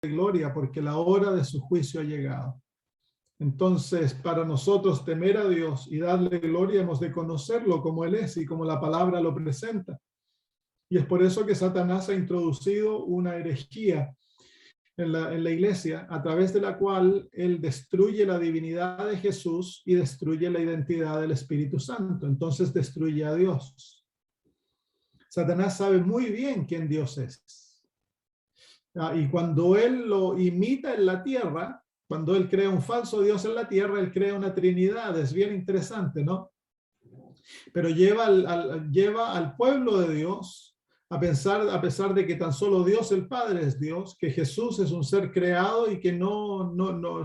gloria, porque la hora de su juicio ha llegado. Entonces, para nosotros temer a Dios y darle gloria, hemos de conocerlo como Él es y como la palabra lo presenta. Y es por eso que Satanás ha introducido una herejía en la iglesia, a través de la cual él destruye la divinidad de Jesús y destruye la identidad del Espíritu Santo. Entonces destruye a Dios. Satanás sabe muy bien quién Dios es. Y cuando él lo imita en la tierra, cuando él crea un falso Dios en la tierra, él crea una trinidad. Es bien interesante, ¿no? Pero lleva al pueblo de Dios a pesar de que tan solo Dios el Padre es Dios, que Jesús es un ser creado y que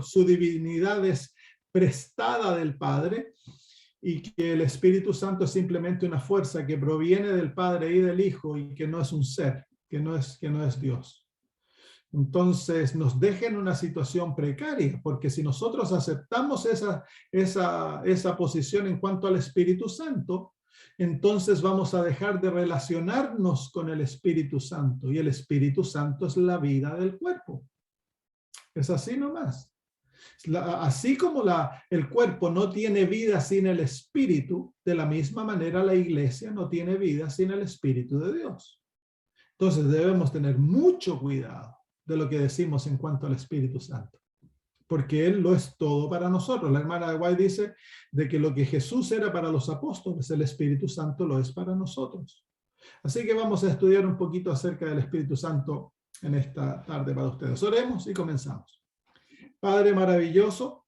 su divinidad es prestada del Padre, y que el Espíritu Santo es simplemente una fuerza que proviene del Padre y del Hijo y que no es un ser, que no es Dios. Entonces nos deja en una situación precaria, porque si nosotros aceptamos esa posición en cuanto al Espíritu Santo, entonces vamos a dejar de relacionarnos con el Espíritu Santo, y el Espíritu Santo es la vida del cuerpo. Es así nomás. Así como el cuerpo no tiene vida sin el Espíritu, de la misma manera la iglesia no tiene vida sin el Espíritu de Dios. Entonces debemos tener mucho cuidado de lo que decimos en cuanto al Espíritu Santo, porque Él lo es todo para nosotros. La hermana de White dice de que lo que Jesús era para los apóstoles, el Espíritu Santo lo es para nosotros. Así que vamos a estudiar un poquito acerca del Espíritu Santo en esta tarde para ustedes. Oremos y comenzamos. Padre maravilloso,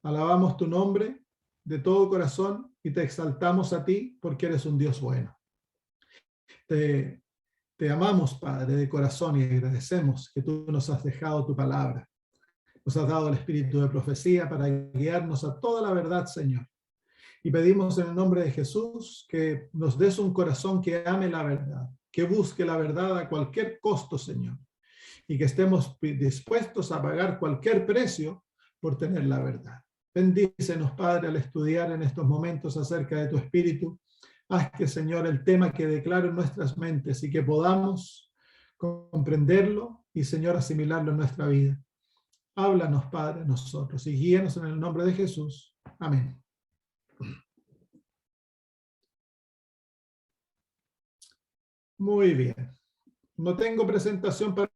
alabamos tu nombre de todo corazón y te exaltamos a ti porque eres un Dios bueno. Te amamos, Padre, de corazón, y agradecemos que tú nos has dejado tu palabra. Nos has dado el espíritu de profecía para guiarnos a toda la verdad, Señor. Y pedimos en el nombre de Jesús que nos des un corazón que ame la verdad, que busque la verdad a cualquier costo, Señor, y que estemos dispuestos a pagar cualquier precio por tener la verdad. Bendícenos, Padre, al estudiar en estos momentos acerca de tu espíritu. Haz que, Señor, el tema quede claro en nuestras mentes y que podamos comprenderlo y, Señor, asimilarlo en nuestra vida. Háblanos, Padre, a nosotros y guíanos en el nombre de Jesús. Amén. Muy bien. No tengo presentación para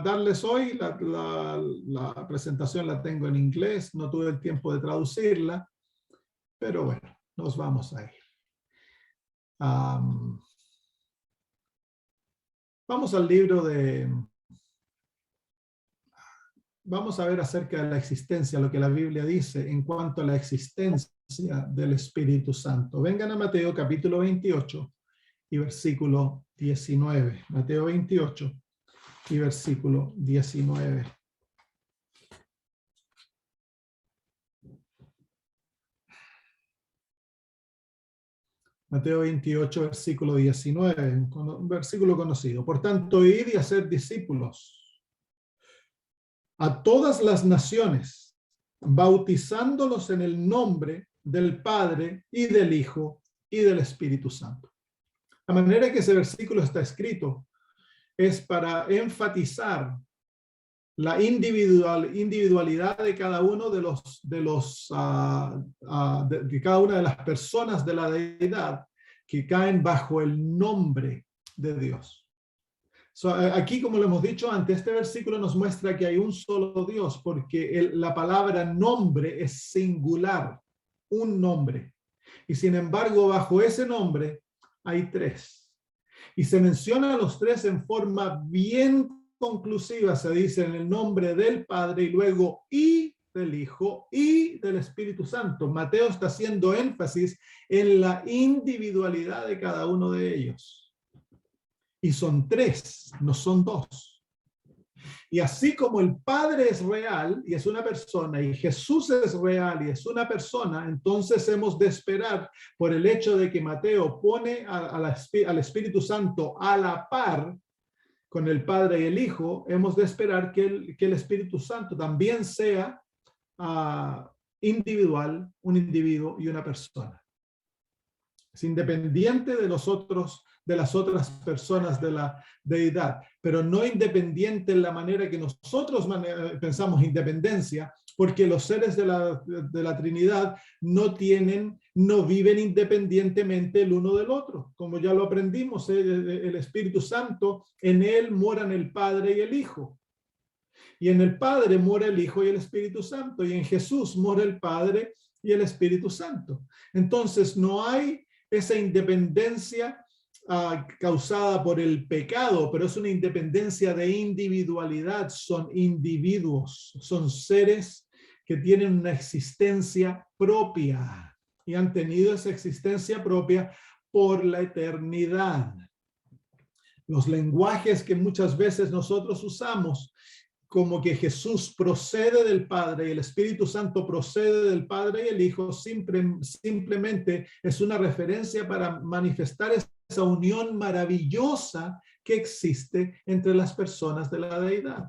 darles hoy. La presentación la tengo en inglés. No tuve el tiempo de traducirla. Pero bueno, nos vamos a ir. Vamos al libro de... Vamos a ver acerca de la existencia, lo que la Biblia dice en cuanto a la existencia del Espíritu Santo. Vengan a Mateo capítulo 28 y versículo 19. Mateo 28 y versículo 19. Mateo 28, versículo 19, un versículo conocido. Por tanto, id y hacer discípulos a todas las naciones, bautizándolos en el nombre del Padre y del Hijo y del Espíritu Santo. La manera que ese versículo está escrito es para enfatizar la individualidad de cada uno de cada una de las personas de la deidad que caen bajo el nombre de Dios. Aquí, como lo hemos dicho antes, este versículo nos muestra que hay un solo Dios, porque la palabra nombre es singular, un nombre. Y sin embargo, bajo ese nombre hay tres. Y se menciona a los tres en forma bien conclusiva. Se dice en el nombre del Padre y luego y del Hijo y del Espíritu Santo. Mateo está haciendo énfasis en la individualidad de cada uno de ellos. Y son tres, no son dos. Y así como el Padre es real y es una persona, y Jesús es real y es una persona, entonces hemos de esperar, por el hecho de que Mateo pone al Espíritu Santo a la par con el Padre y el Hijo, hemos de esperar que el Espíritu Santo también sea individual, un individuo y una persona. Es independiente de los otros de las otras personas de la deidad, pero no independiente en la manera que nosotros pensamos independencia, porque los seres de la Trinidad no viven independientemente el uno del otro. Como ya lo aprendimos, el Espíritu Santo, en él moran el Padre y el Hijo. Y en el Padre mora el Hijo y el Espíritu Santo, y en Jesús mora el Padre y el Espíritu Santo. Entonces no hay esa independencia causada por el pecado, pero es una independencia de individualidad. Son individuos, son seres que tienen una existencia propia y han tenido esa existencia propia por la eternidad. Los lenguajes que muchas veces nosotros usamos, como que Jesús procede del Padre y el Espíritu Santo procede del Padre y el Hijo, simplemente es una referencia para manifestar esa unión maravillosa que existe entre las personas de la deidad.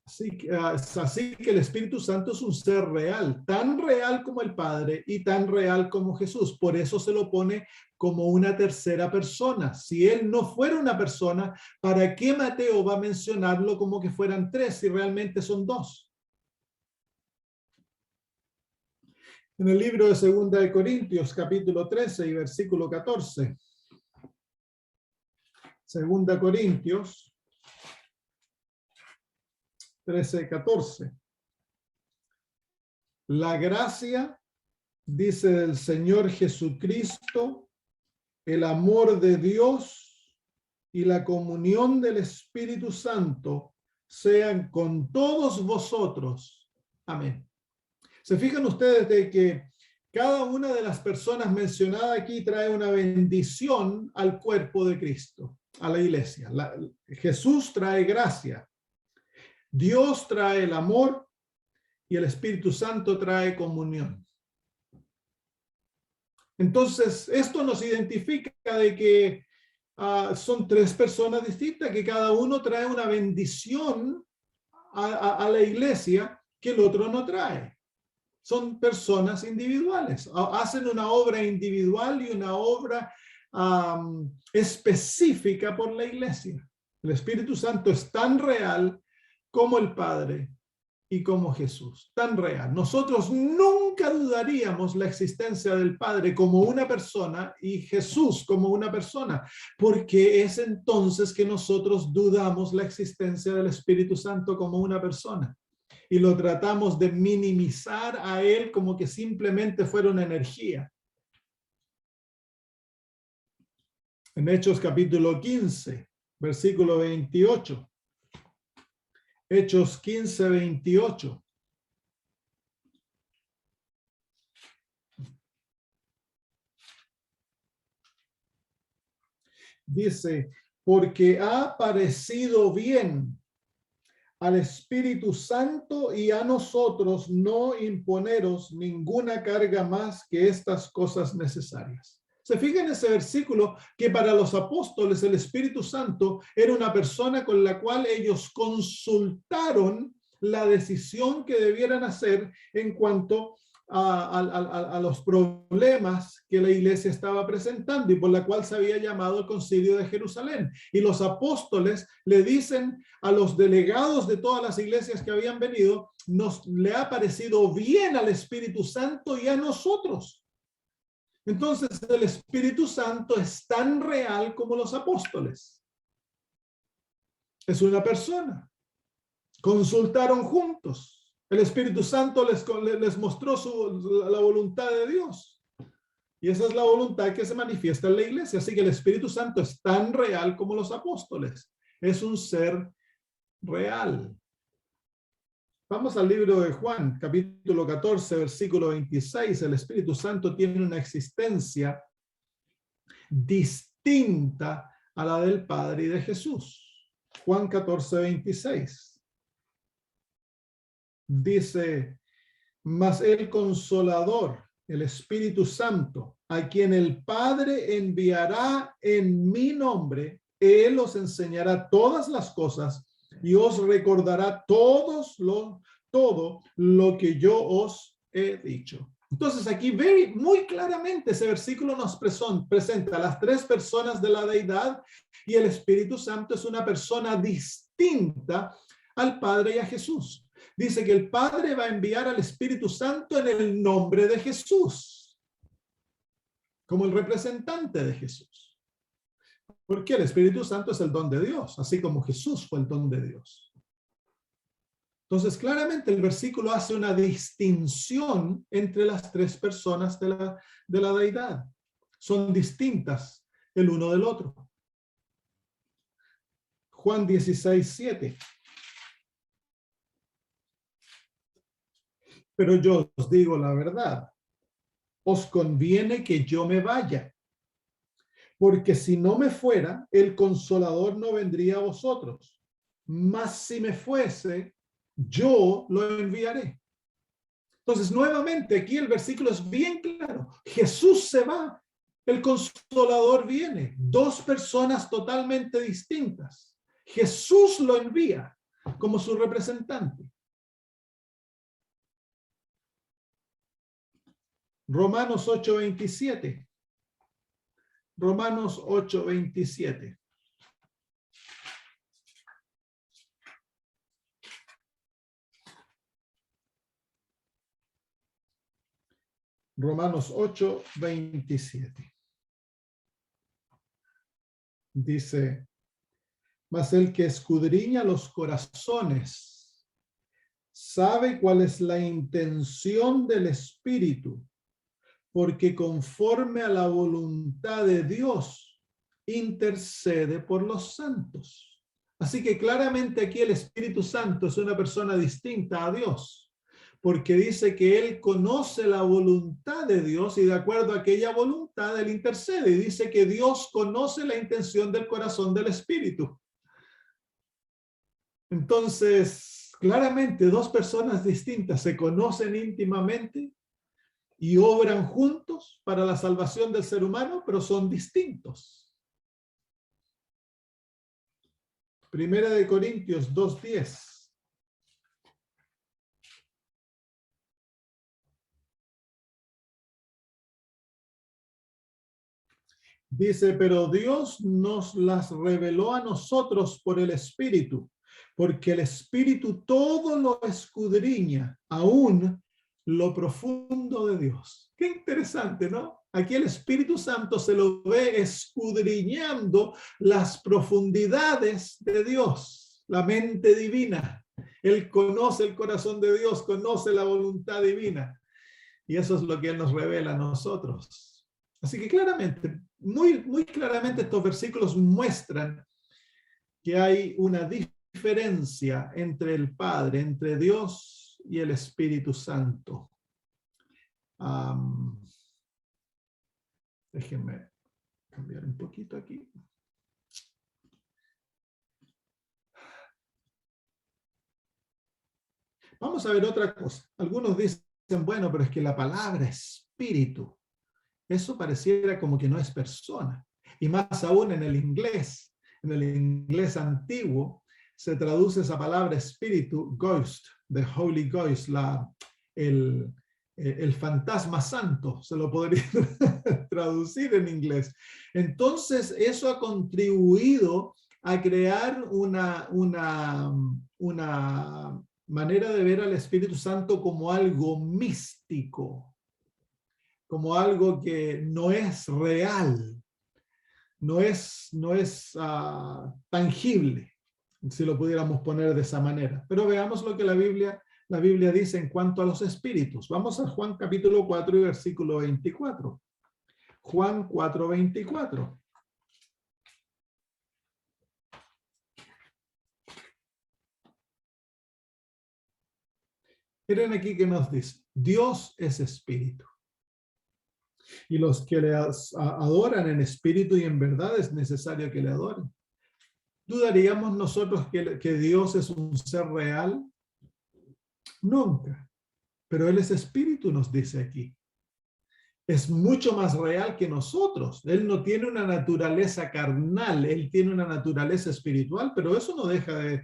Así que el Espíritu Santo es un ser real, tan real como el Padre y tan real como Jesús. Por eso se lo pone como una tercera persona. Si él no fuera una persona, ¿para qué Mateo va a mencionarlo como que fueran tres si realmente son dos? En el libro de 2 de Corintios, capítulo 13 y versículo 14. 2 Corintios 13:14. La gracia, dice, del Señor Jesucristo, el amor de Dios y la comunión del Espíritu Santo sean con todos vosotros. Amén. ¿Se fijan ustedes de que cada una de las personas mencionadas aquí trae una bendición al cuerpo de Cristo, a la iglesia? Jesús trae gracia. Dios trae el amor y el Espíritu Santo trae comunión. Entonces, esto nos identifica de que son tres personas distintas, que cada uno trae una bendición a la iglesia que el otro no trae. Son personas individuales, hacen una obra individual y una obra específica por la iglesia. El Espíritu Santo es tan real como el Padre y como Jesús, tan real. Nosotros nunca dudaríamos la existencia del Padre como una persona y Jesús como una persona, porque es entonces que nosotros dudamos la existencia del Espíritu Santo como una persona y lo tratamos de minimizar a él como que simplemente fuera una energía. En Hechos capítulo 15, versículo 28. Hechos 15, 28. Dice, porque ha parecido bien al Espíritu Santo y a nosotros no imponeros ninguna carga más que estas cosas necesarias. Se fijan en ese versículo que para los apóstoles el Espíritu Santo era una persona con la cual ellos consultaron la decisión que debieran hacer en cuanto a los problemas que la iglesia estaba presentando y por la cual se había llamado el Concilio de Jerusalén. Y los apóstoles le dicen a los delegados de todas las iglesias que habían venido, le ha parecido bien al Espíritu Santo y a nosotros. Entonces el Espíritu Santo es tan real como los apóstoles. Es una persona. Consultaron juntos. El Espíritu Santo les mostró la voluntad de Dios. Y esa es la voluntad que se manifiesta en la iglesia. Así que el Espíritu Santo es tan real como los apóstoles. Es un ser real. Vamos al libro de Juan, capítulo 14, versículo 26. El Espíritu Santo tiene una existencia distinta a la del Padre y de Jesús. Juan 14, 26. Dice, mas el Consolador, el Espíritu Santo, a quien el Padre enviará en mi nombre, él os enseñará todas las cosas y os recordará todo lo que yo os he dicho. Entonces aquí muy claramente ese versículo nos presenta a las tres personas de la deidad y el Espíritu Santo es una persona distinta al Padre y a Jesús. Dice que el Padre va a enviar al Espíritu Santo en el nombre de Jesús, como el representante de Jesús. Porque el Espíritu Santo es el don de Dios, así como Jesús fue el don de Dios. Entonces, claramente el versículo hace una distinción entre las tres personas de la deidad. Son distintas el uno del otro. Juan 16:7. Pero yo os digo la verdad. Os conviene que yo me vaya. Porque si no me fuera, el Consolador no vendría a vosotros. Mas si me fuese, yo lo enviaré. Entonces, nuevamente, aquí el versículo es bien claro. Jesús se va, el Consolador viene. Dos personas totalmente distintas. Jesús lo envía como su representante. Romanos 8:27. Romanos 8:27. Romanos 8:27. Dice, mas el que escudriña los corazones sabe cuál es la intención del Espíritu, porque conforme a la voluntad de Dios intercede por los santos. Así que claramente aquí el Espíritu Santo es una persona distinta a Dios, porque dice que él conoce la voluntad de Dios y de acuerdo a aquella voluntad él intercede. Y dice que Dios conoce la intención del corazón del Espíritu. Entonces, claramente dos personas distintas se conocen íntimamente y obran juntos para la salvación del ser humano, pero son distintos. Primera de Corintios 2:10. Dice, pero Dios nos las reveló a nosotros por el Espíritu, porque el Espíritu todo lo escudriña, aún lo profundo de Dios. Qué interesante, ¿no? Aquí el Espíritu Santo se lo ve escudriñando las profundidades de Dios, la mente divina. Él conoce el corazón de Dios, conoce la voluntad divina. Y eso es lo que Él nos revela a nosotros. Así que claramente, muy claramente estos versículos muestran que hay una diferencia entre el Padre, entre Dios y el Espíritu Santo. Déjenme cambiar un poquito aquí. Vamos a ver otra cosa. Algunos dicen, bueno, pero es que la palabra espíritu, eso pareciera como que no es persona. Y más aún en el inglés antiguo, se traduce esa palabra espíritu, ghost, the Holy Ghost, el fantasma santo, se lo podría traducir en inglés. Entonces, eso ha contribuido a crear una manera de ver al Espíritu Santo como algo místico, como algo que no es real, no es tangible, si lo pudiéramos poner de esa manera. Pero veamos lo que la Biblia dice en cuanto a los espíritus. Vamos a Juan capítulo 4 y versículo 24. Juan 4:24. Miren aquí que nos dice, Dios es espíritu. Y los que le adoran en espíritu y en verdad es necesario que le adoren. ¿Dudaríamos nosotros que Dios es un ser real? Nunca. Pero Él es espíritu, nos dice aquí. Es mucho más real que nosotros. Él no tiene una naturaleza carnal, Él tiene una naturaleza espiritual, pero eso no deja de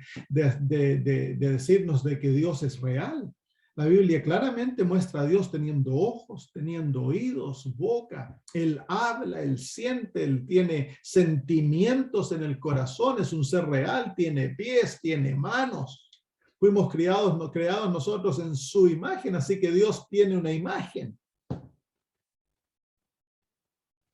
decirnos de que Dios es real. La Biblia claramente muestra a Dios teniendo ojos, teniendo oídos, boca. Él habla, Él siente, Él tiene sentimientos en el corazón, es un ser real, tiene pies, tiene manos. Fuimos creados nosotros en su imagen, así que Dios tiene una imagen.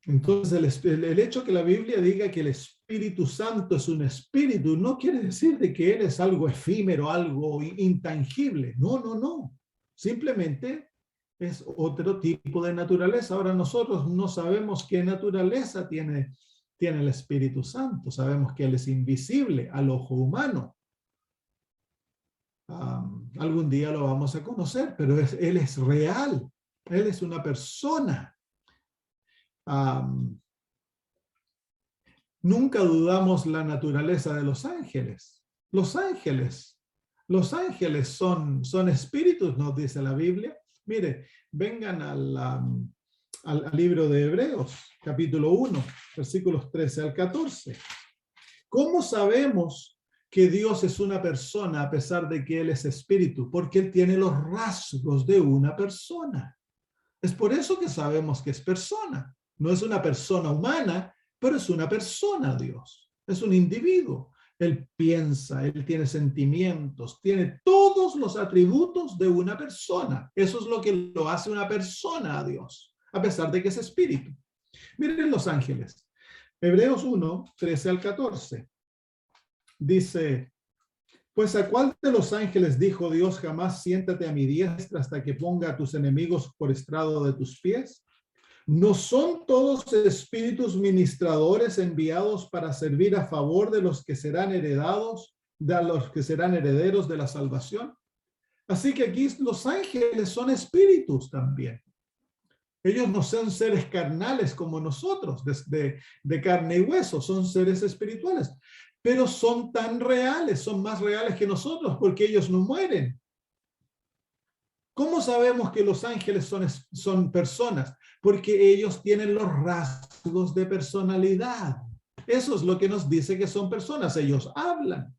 Entonces, el hecho que la Biblia diga que el Espíritu Santo es un espíritu no quiere decir de que Él es algo efímero, algo intangible. No, no, no. Simplemente es otro tipo de naturaleza. Ahora nosotros no sabemos qué naturaleza tiene el Espíritu Santo. Sabemos que Él es invisible al ojo humano. Algún día lo vamos a conocer, pero Él es real. Él es una persona. Nunca dudamos la naturaleza de los ángeles. Los ángeles son espíritus, nos dice la Biblia. Mire, vengan al libro de Hebreos, capítulo 1, versículos 13 al 14. ¿Cómo sabemos que Dios es una persona a pesar de que Él es espíritu? Porque Él tiene los rasgos de una persona. Es por eso que sabemos que es persona. No es una persona humana, pero es una persona, Dios. Es un individuo. Él piensa, Él tiene sentimientos, tiene todos los atributos de una persona. Eso es lo que lo hace una persona a Dios, a pesar de que es espíritu. Miren los ángeles. Hebreos 1, 13 al 14. Dice, pues ¿a cuál de los ángeles dijo Dios jamás siéntate a mi diestra hasta que ponga a tus enemigos por estrado de tus pies? ¿No son todos espíritus ministradores enviados para servir a favor de los que serán herederos de la salvación? Así que aquí los ángeles son espíritus también. Ellos no son seres carnales como nosotros, de carne y hueso, son seres espirituales, pero son tan reales, son más reales que nosotros porque ellos no mueren. ¿Cómo sabemos que los ángeles son personas? Porque ellos tienen los rasgos de personalidad. Eso es lo que nos dice que son personas. Ellos hablan,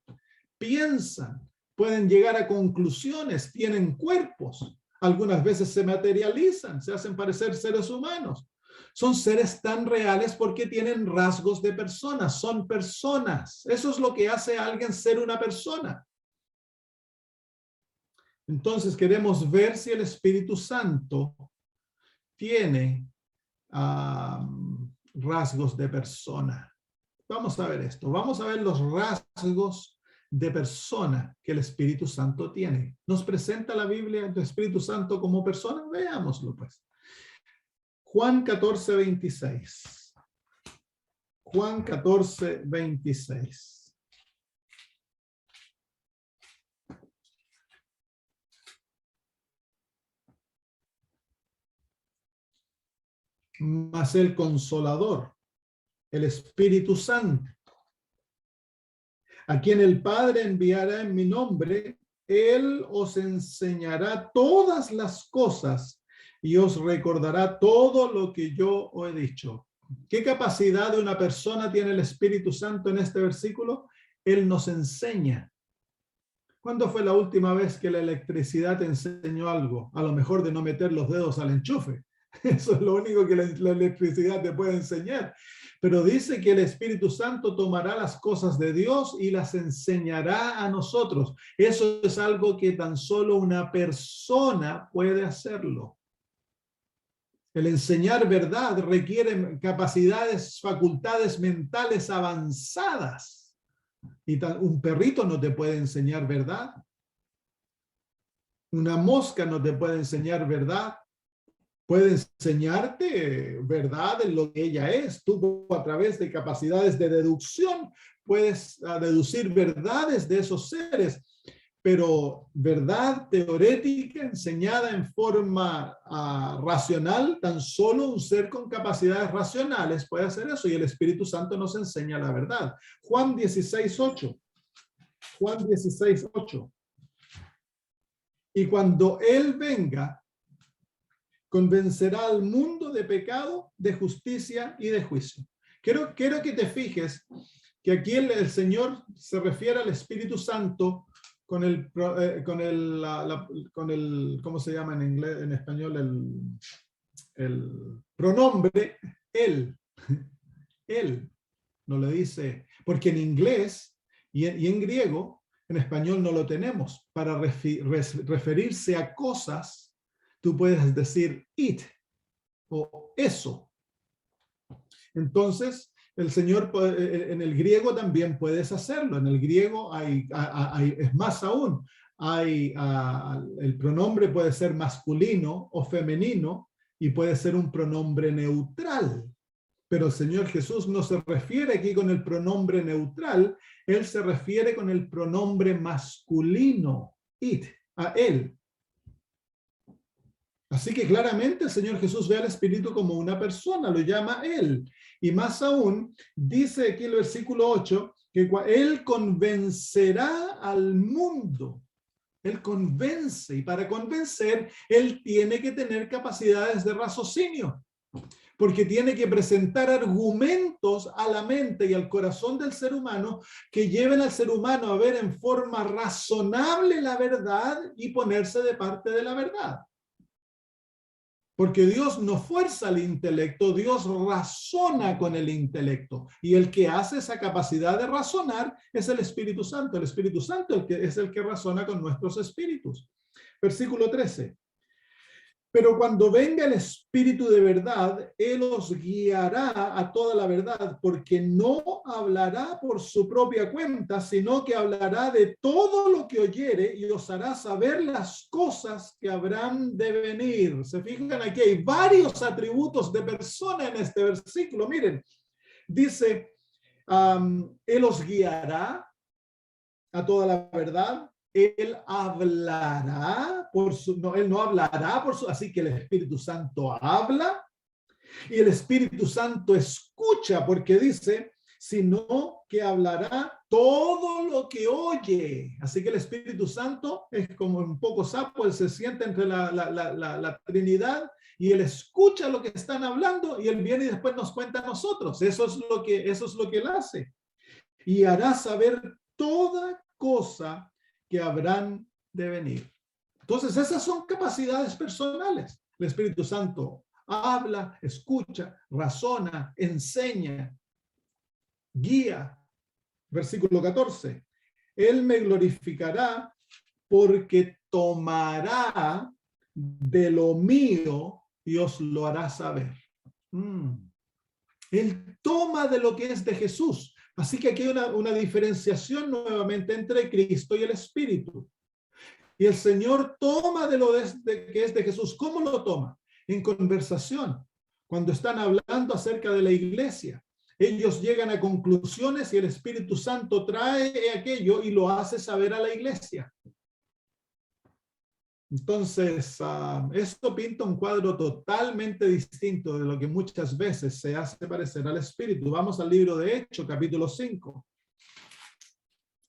piensan, pueden llegar a conclusiones, tienen cuerpos. Algunas veces se materializan, se hacen parecer seres humanos. Son seres tan reales porque tienen rasgos de personas, son personas. Eso es lo que hace a alguien ser una persona. Entonces queremos ver si el Espíritu Santo tiene rasgos de persona. Vamos a ver esto. Vamos a ver los rasgos de persona que el Espíritu Santo tiene. ¿Nos presenta la Biblia el Espíritu Santo como persona? Veámoslo pues. Juan 14, 26. Juan 14, 26. Mas el Consolador, el Espíritu Santo, a quien el Padre enviará en mi nombre, Él os enseñará todas las cosas y os recordará todo lo que yo os he dicho. ¿Qué capacidad de una persona tiene el Espíritu Santo en este versículo? Él nos enseña. ¿Cuándo fue la última vez que la electricidad te enseñó algo? A lo mejor de no meter los dedos al enchufe. Eso es lo único que la electricidad te puede enseñar. Pero dice que el Espíritu Santo tomará las cosas de Dios y las enseñará a nosotros. Eso es algo que tan solo una persona puede hacerlo. El enseñar verdad requiere capacidades, facultades mentales avanzadas. Y un perrito no te puede enseñar verdad. Una mosca no te puede enseñar verdad. Puede enseñarte verdad en lo que ella es. Tú a través de capacidades de deducción puedes deducir verdades de esos seres, pero verdad teorética enseñada en forma racional, tan solo un ser con capacidades racionales puede hacer eso, y el Espíritu Santo nos enseña la verdad. Juan 16:8. Juan 16:8. Y cuando Él venga, convencerá al mundo de pecado, de justicia y de juicio. Quiero que te fijes que aquí el Señor se refiere al Espíritu Santo ¿cómo se llama en inglés, en español? El pronombre él. Él no le dice, porque en inglés y en griego, en español no lo tenemos. Para referirse a cosas, tú puedes decir it o eso. Entonces, el Señor en el griego también puedes hacerlo. En el griego es más aún. El pronombre puede ser masculino o femenino y puede ser un pronombre neutral. Pero el Señor Jesús no se refiere aquí con el pronombre neutral, Él se refiere con el pronombre masculino, it, a Él. Así que claramente el Señor Jesús ve al Espíritu como una persona, lo llama Él. Y más aún, dice aquí el versículo 8, que Él convencerá al mundo. Él convence, y para convencer, Él tiene que tener capacidades de raciocinio, porque tiene que presentar argumentos a la mente y al corazón del ser humano que lleven al ser humano a ver en forma razonable la verdad y ponerse de parte de la verdad. Porque Dios no fuerza el intelecto, Dios razona con el intelecto. Y el que hace esa capacidad de razonar es el Espíritu Santo. El Espíritu Santo es el que razona con nuestros espíritus. Versículo 13. Pero cuando venga el Espíritu de verdad, Él os guiará a toda la verdad, porque no hablará por su propia cuenta, sino que hablará de todo lo que oyere y os hará saber las cosas que habrán de venir. Se fijan, aquí hay varios atributos de persona en este versículo. Miren, dice, Él os guiará a toda la verdad. Él hablará él no hablará así que el Espíritu Santo habla y el Espíritu Santo escucha, porque dice, sino que hablará todo lo que oye. Así que el Espíritu Santo es como un poco sapo, él se sienta entre la Trinidad y él escucha lo que están hablando y él viene y después nos cuenta a nosotros. Eso es lo que él hace. Y hará saber toda cosa que habrán de venir. Entonces, esas son capacidades personales. El Espíritu Santo habla, escucha, razona, enseña, guía. Versículo 14. Él me glorificará porque tomará de lo mío y os lo hará saber. Él toma de lo que es de Jesús. Así que aquí hay una diferenciación nuevamente entre Cristo y el Espíritu. Y el Señor toma de lo que es de Jesús. ¿Cómo lo toma? En conversación. Cuando están hablando acerca de la iglesia, ellos llegan a conclusiones y el Espíritu Santo trae aquello y lo hace saber a la iglesia. Entonces, esto pinta un cuadro totalmente distinto de lo que muchas veces se hace parecer al Espíritu. Vamos al libro de Hechos, capítulo 5.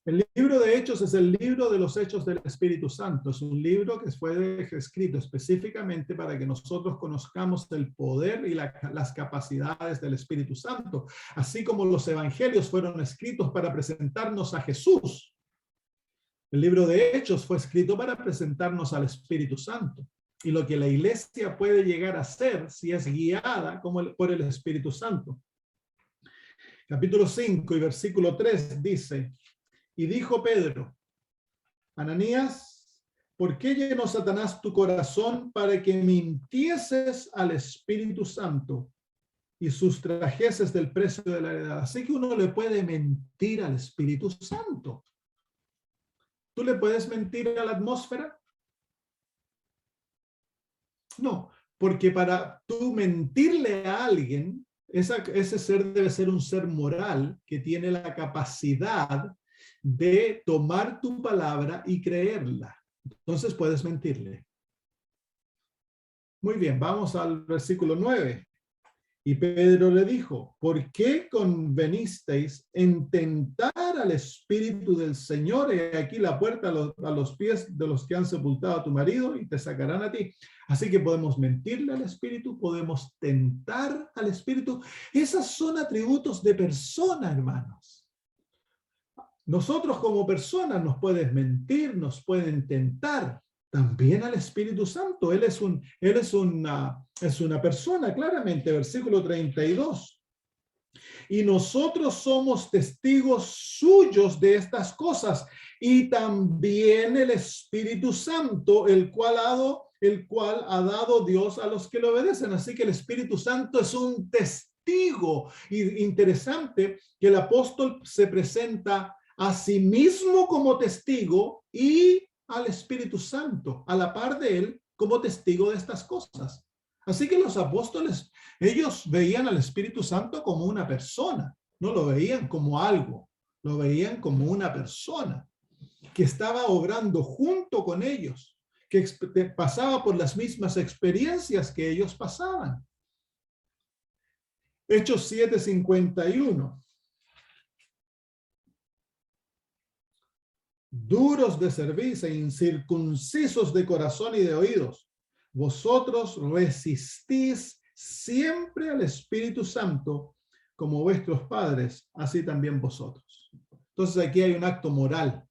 El libro de Hechos es el libro de los hechos del Espíritu Santo. Es un libro que fue escrito específicamente para que nosotros conozcamos el poder y las capacidades del Espíritu Santo, así como los evangelios fueron escritos para presentarnos a Jesús. El libro de Hechos fue escrito para presentarnos al Espíritu Santo y lo que la iglesia puede llegar a ser si es guiada por el Espíritu Santo. Capítulo 5 y versículo 3 dice, y dijo Pedro, Ananías, ¿por qué llenó Satanás tu corazón para que mintieses al Espíritu Santo y sustrajeses del precio de la heredad? Así que uno le puede mentir al Espíritu Santo. ¿Tú le puedes mentir a la atmósfera? No, porque para tú mentirle a alguien, ese ser debe ser un ser moral que tiene la capacidad de tomar tu palabra y creerla. Entonces puedes mentirle. Muy bien, vamos al versículo 9. Y Pedro le dijo, ¿por qué convenisteis en tentar al Espíritu del Señor? He aquí la puerta a los pies de los que han sepultado a tu marido y te sacarán a ti. Así que podemos mentirle al Espíritu, podemos tentar al Espíritu. Esas son atributos de persona, hermanos. Nosotros como personas nos pueden mentir, nos pueden tentar. También al Espíritu Santo. Él es una persona, claramente, versículo 32. Y nosotros somos testigos suyos de estas cosas. Y también el Espíritu Santo, el cual ha dado Dios a los que le obedecen. Así que el Espíritu Santo es un testigo. Y interesante que el apóstol se presenta a sí mismo como testigo y al Espíritu Santo a la par de él como testigo de estas cosas. Así que los apóstoles, ellos veían al Espíritu Santo como una persona, no lo veían como algo, lo veían como una persona que estaba obrando junto con ellos, que pasaba por las mismas experiencias que ellos pasaban. Hechos 7:51. Duros de cerviz e incircuncisos de corazón y de oídos, vosotros resistís siempre al Espíritu Santo, como vuestros padres, así también vosotros. Entonces aquí hay un acto moral,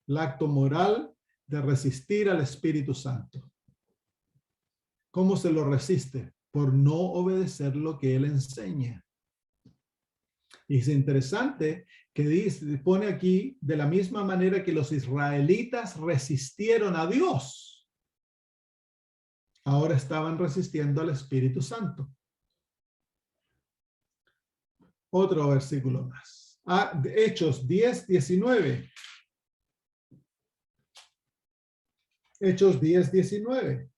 el acto moral de resistir al Espíritu Santo. ¿Cómo se lo resiste? Por no obedecer lo que Él enseña. Y es interesante que pone aquí, de la misma manera que los israelitas resistieron a Dios, ahora estaban resistiendo al Espíritu Santo. Otro versículo más. Hechos 10:19. Hechos 10:19.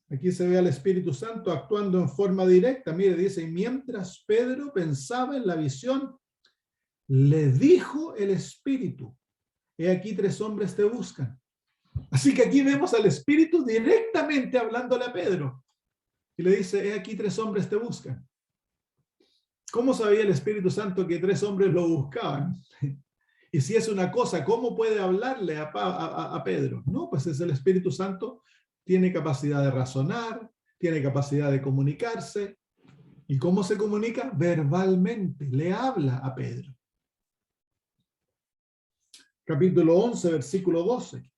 Aquí se ve al Espíritu Santo actuando en forma directa. Mire, dice, y mientras Pedro pensaba en la visión, le dijo el Espíritu, he aquí 3 hombres te buscan. Así que aquí vemos al Espíritu directamente hablándole a Pedro. Y le dice, he aquí 3 hombres te buscan. ¿Cómo sabía el Espíritu Santo que 3 hombres lo buscaban? Y si es una cosa, ¿cómo puede hablarle a Pedro? No, pues es el Espíritu Santo, tiene capacidad de razonar, tiene capacidad de comunicarse. ¿Y cómo se comunica? Verbalmente, le habla a Pedro. Capítulo 11, versículo 12.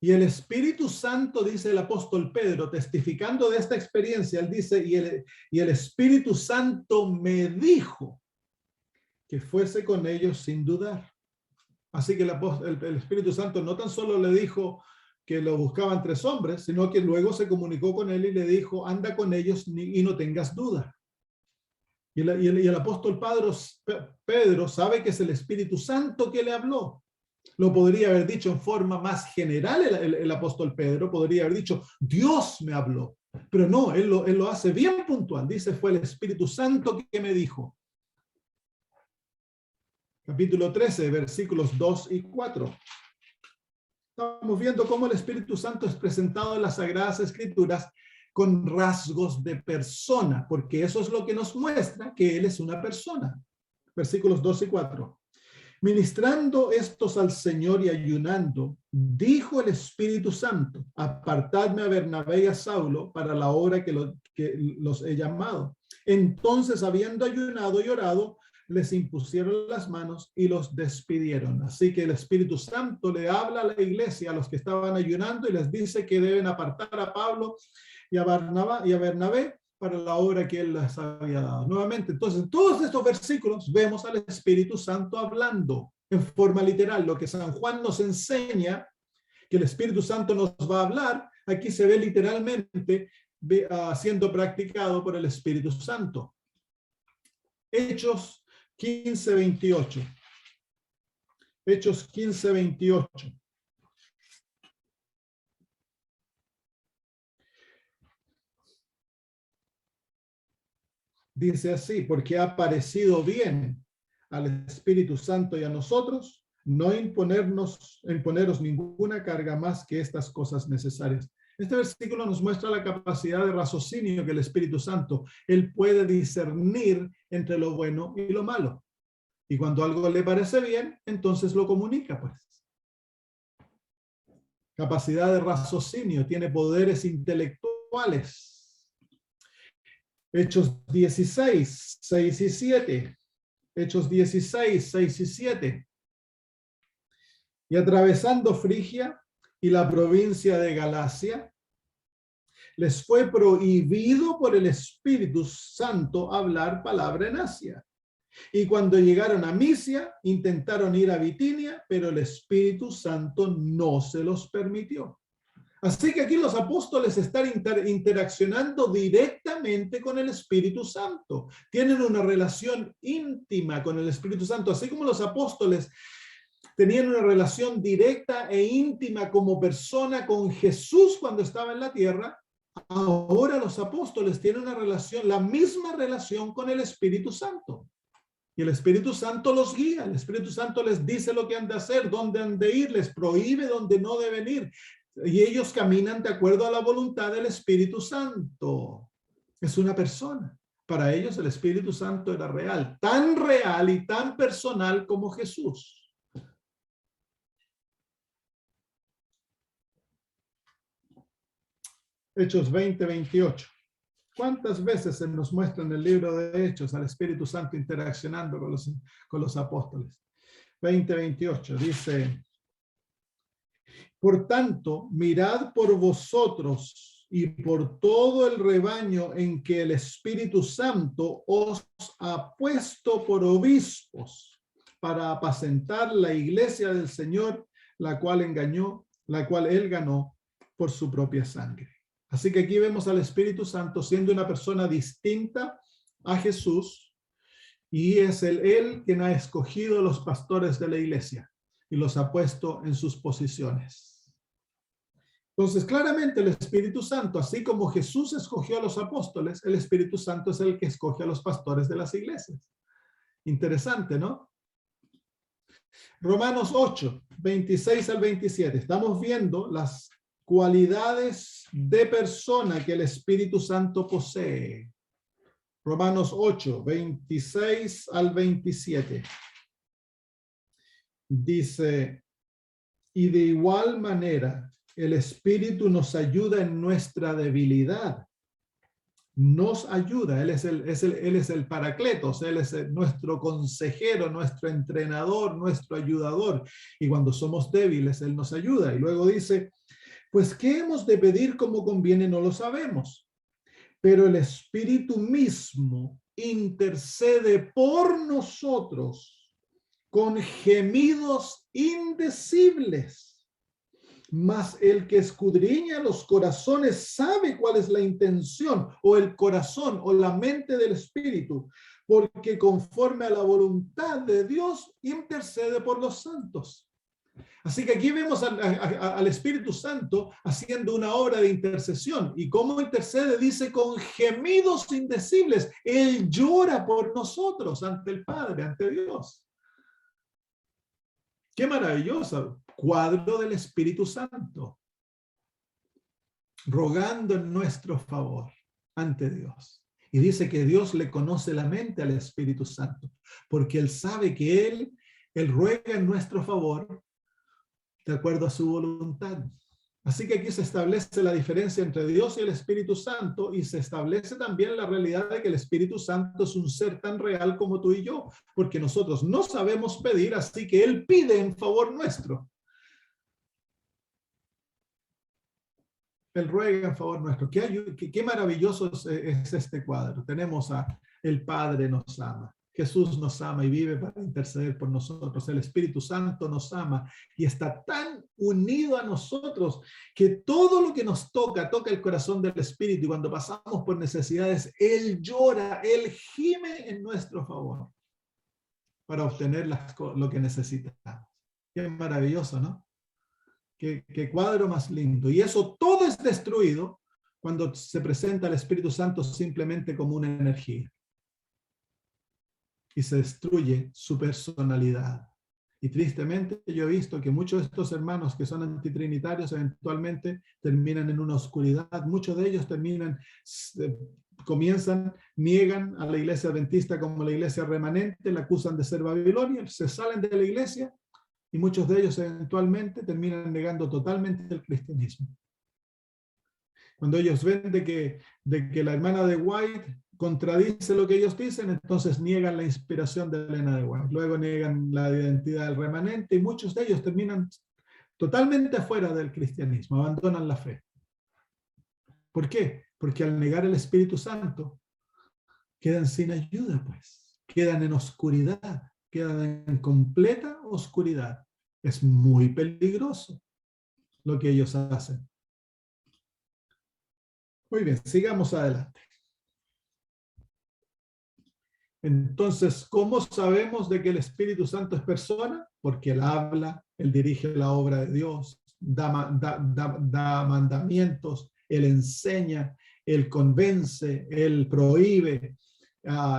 Y el Espíritu Santo, dice el apóstol Pedro, testificando de esta experiencia, él dice, y el Espíritu Santo me dijo que fuese con ellos sin dudar. Así que el Espíritu Santo no tan solo le dijo que lo buscaban 3 hombres, sino que luego se comunicó con él y le dijo, anda con ellos y no tengas duda. Y el apóstol Pedro sabe que es el Espíritu Santo que le habló. Lo podría haber dicho en forma más general el apóstol Pedro, podría haber dicho, Dios me habló. Pero no, él lo hace bien puntual. Dice, fue el Espíritu Santo que me dijo. Capítulo 13, versículos 2 y 4. Estamos viendo cómo el Espíritu Santo es presentado en las Sagradas Escrituras con rasgos de persona, porque eso es lo que nos muestra que Él es una persona. Versículos 2 y 4. Ministrando estos al Señor y ayunando, dijo el Espíritu Santo, apartadme a Bernabé y a Saulo para la obra que los he llamado. Entonces, habiendo ayunado y orado, les impusieron las manos y los despidieron. Así que el Espíritu Santo le habla a la iglesia, a los que estaban ayunando, y les dice que deben apartar a Pablo y a Bernabé para la obra que él les había dado. Nuevamente, entonces, en todos estos versículos vemos al Espíritu Santo hablando en forma literal. Lo que San Juan nos enseña, que el Espíritu Santo nos va a hablar, aquí se ve literalmente siendo practicado por el Espíritu Santo. Hechos 15:28. Hechos 15:28. Dice así, porque ha parecido bien al Espíritu Santo y a nosotros no imponeros ninguna carga más que estas cosas necesarias. Este versículo nos muestra la capacidad de raciocinio que el Espíritu Santo, él puede discernir entre lo bueno y lo malo. Y cuando algo le parece bien, entonces lo comunica, pues. Capacidad de raciocinio, tiene poderes intelectuales. Hechos 16, 6 y 7. Hechos 16, 6 y 7. Y atravesando Frigia y la provincia de Galacia, les fue prohibido por el Espíritu Santo hablar palabra en Asia. Y cuando llegaron a Misia, intentaron ir a Bitinia, pero el Espíritu Santo no se los permitió. Así que aquí los apóstoles están interaccionando directamente con el Espíritu Santo. Tienen una relación íntima con el Espíritu Santo, así como los apóstoles tenían una relación directa e íntima como persona con Jesús cuando estaba en la tierra. Ahora los apóstoles tienen una relación, la misma relación con el Espíritu Santo. Y el Espíritu Santo los guía, el Espíritu Santo les dice lo que han de hacer, dónde han de ir, les prohíbe dónde no deben ir. Y ellos caminan de acuerdo a la voluntad del Espíritu Santo. Es una persona. Para ellos el Espíritu Santo era real y tan personal como Jesús. Hechos 20, 28. ¿Cuántas veces se nos muestra en el libro de Hechos al Espíritu Santo interaccionando con los apóstoles? 20, 28 dice: por tanto, mirad por vosotros y por todo el rebaño en que el Espíritu Santo os ha puesto por obispos para apacentar la iglesia del Señor, la cual él ganó por su propia sangre. Así que aquí vemos al Espíritu Santo siendo una persona distinta a Jesús, y es él quien ha escogido los pastores de la iglesia y los ha puesto en sus posiciones. Entonces, claramente el Espíritu Santo, así como Jesús escogió a los apóstoles, el Espíritu Santo es el que escoge a los pastores de las iglesias. Interesante, ¿no? Romanos 8, 26 al 27. Estamos viendo las cualidades de persona que el Espíritu Santo posee. Romanos 8, 26 al 27. Dice: y de igual manera el Espíritu nos ayuda en nuestra debilidad. Nos ayuda, Él es el Paracletos, Él es nuestro consejero, nuestro entrenador, nuestro ayudador. Y cuando somos débiles, Él nos ayuda. Y luego dice: pues ¿qué hemos de pedir como conviene? No lo sabemos. Pero el Espíritu mismo intercede por nosotros con gemidos indecibles. Mas el que escudriña los corazones sabe cuál es la intención o el corazón o la mente del Espíritu, porque conforme a la voluntad de Dios intercede por los santos. Así que aquí vemos al Espíritu Santo haciendo una obra de intercesión. ¿Y cómo intercede? Dice: con gemidos indecibles. Él llora por nosotros ante el Padre, ante Dios. Qué maravilloso cuadro del Espíritu Santo, rogando en nuestro favor ante Dios. Y dice que Dios le conoce la mente al Espíritu Santo, porque Él sabe que Él ruega en nuestro favor de acuerdo a su voluntad. Así que aquí se establece la diferencia entre Dios y el Espíritu Santo, y se establece también la realidad de que el Espíritu Santo es un ser tan real como tú y yo, porque nosotros no sabemos pedir, así que Él pide en favor nuestro. Él ruega en favor nuestro. Qué maravilloso es este cuadro. Tenemos a el Padre nos ama. Jesús nos ama y vive para interceder por nosotros. El Espíritu Santo nos ama y está tan unido a nosotros que todo lo que nos toca el corazón del Espíritu. Y cuando pasamos por necesidades, Él llora, Él gime en nuestro favor para obtener lo que necesitamos. Qué maravilloso, ¿no? Qué cuadro más lindo. Y eso todo es destruido cuando se presenta el Espíritu Santo simplemente como una energía. Y se destruye su personalidad. Y tristemente yo he visto que muchos de estos hermanos que son antitrinitarios eventualmente terminan en una oscuridad. Muchos de ellos niegan a la iglesia adventista como la iglesia remanente, la acusan de ser Babilonia, se salen de la iglesia y muchos de ellos eventualmente terminan negando totalmente el cristianismo. Cuando ellos ven de que la hermana de White contradice lo que ellos dicen, entonces niegan la inspiración de Elena de White. Luego niegan la identidad del remanente y muchos de ellos terminan totalmente afuera del cristianismo, abandonan la fe. ¿Por qué? Porque al negar el Espíritu Santo, quedan sin ayuda, pues. Quedan en oscuridad, quedan en completa oscuridad. Es muy peligroso lo que ellos hacen. Muy bien, sigamos adelante. Entonces, ¿cómo sabemos de que el Espíritu Santo es persona? Porque Él habla, Él dirige la obra de Dios, da mandamientos, Él enseña, Él convence, Él prohíbe,